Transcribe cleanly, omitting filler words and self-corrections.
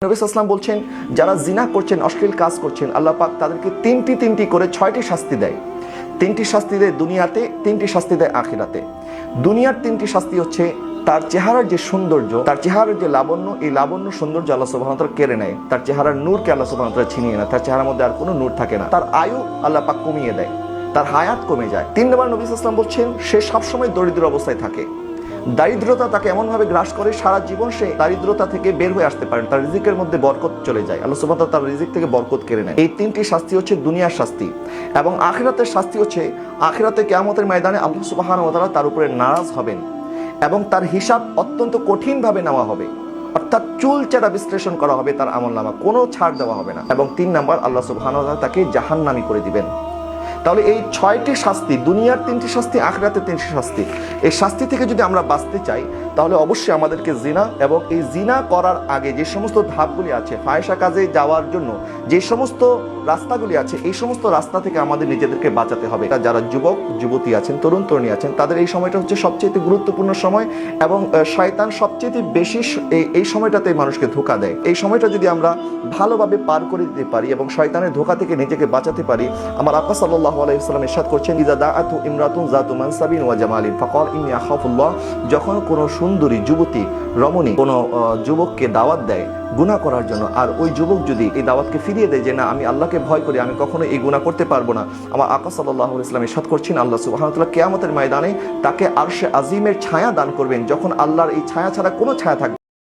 নবী সাল্লাল্লাহু আলাইহি বলছেন, যারা জিনা করছেন, অশ্লীল কাজ করছেন, আল্লাহ পাক তাদেরকে তিনটি করে 6টি শাস্তি দেয়। 3টি শাস্তি দেয় দুনিয়াতে, 3টি শাস্তি দেয় আখিরাতে। দুনিয়ার 3টি শাস্তি হচ্ছে তার চেহারার যে সৌন্দর্য, তার চেহারার যে লাবণ্য, এই লাবণ্য সৌন্দর্য আল্লাহ সুবহানাহু ওয়া তাআলা কেড়ে নেয়। তার চেহারার নূরকে আল্লাহ সুবহানাহু ওয়া তাআলা ছিনিয়ে নেয়। তার চেহারার মধ্যে আর কোনো নূর থাকে না। তার আয়ু আল্লাহ পাক কমিয়ে দেয়, তার হায়াত কমে যায়। 3 নম্বর নবী সাল্লাল্লাহু আলাইহি ওয়াসাল্লাম বলছেন, সে সবসময় দরিদ্র অবস্থায় থাকে। দারিদ্রতা তাকে এমনভাবে গ্রাস করে, সারা জীবন সে দারিদ্রতা থেকে বের হয়ে আসতে পারেন। তার রিজিকের মধ্যে বরকত চলে যায়, আল্লাহ সুবহানাহু ওয়া তাআলা তার রিজিক থেকে বরকত কেড়ে নেয়। এই 3টি শাস্তি হচ্ছে দুনিয়ার শাস্তি। এবং আখিরাতের শাস্তি হচ্ছে, আখিরাতে কিয়ামতের ময়দানে আল্লাহ সুবহানাহু ওয়া তাআলা তার উপরে নারাজ হবেন এবং তার হিসাব অত্যন্ত কঠিনভাবে নেওয়া হবে, অর্থাৎ চুলচেরা বিশ্লেষণ করা হবে তার আমলনামা, কোনো ছাড় দেওয়া হবে না। এবং 3 নম্বর, আল্লাহ সুবহানাহু ওয়া তাআলা তাকে জাহান্নামী করে দিবেন। তাহলে এই 6টি শাস্তি, দুনিয়ার 3টি শাস্তি, আখিরাতের 3টি শাস্তি, এই শাস্তি থেকে যদি আমরা বাঁচতে চাই তাহলে অবশ্যই আমাদেরকে জিনা এবং এই জিনা করার আগে যে সমস্ত ধাপগুলি আছে, ফাহিশা কাজে যাওয়ার জন্য যে সমস্ত রাস্তাগুলি আছে, এই সমস্ত রাস্তা থেকে আমাদের নিজেদেরকে বাঁচাতে হবে। যারা যুবক যুবতী আছেন, তরুণ তরুণী আছেন, তাদের এই সময়টা হচ্ছে সবচেয়ে গুরুত্বপূর্ণ সময় এবং শয়তান সবচেয়ে বেশি এই সময়টাতে মানুষকে ধোঁকা দেয়। এই সময়টা যদি আমরা ভালোভাবে পার করে দিতে পারি এবং শয়তানের ধোঁকা থেকে নিজেকে বাঁচাতে পারি, আমার আকা সাল্লাল্লাহু আলাইহি ওয়াসাল্লাম ইরশাদ করছেন, ইযা দাআতু ইমরাতুন যাতু মানসাবিন ওয়া জামালিন ফাকাল ইন্নী আখাফুল্লাহ, যখন কোনো সুন্দরী যুবতী রমণী কোনো যুবককে দাওয়াত দেয় গুনাহ করার জন্য, আর ওই যুবক যদি এই দাওয়াতকে ফিরিয়ে দেয় যে না, আমি আল্লাহকে ভয় করি, আমি কখনো এই গুনাহ করতে পারবো না, আমার আকা সাল্লাল্লাহু আলাইহি ওয়াসাল্লাম ইরশাদ করছেন, আল্লাহ সুবহানাহু ওয়া তাআলা কিয়ামতের ময়দানে তাকে আরশে আজিমের ছায়া দান করবেন, যখন আল্লাহর এই ছায়া ছাড়া কোনো ছায়া থাকবে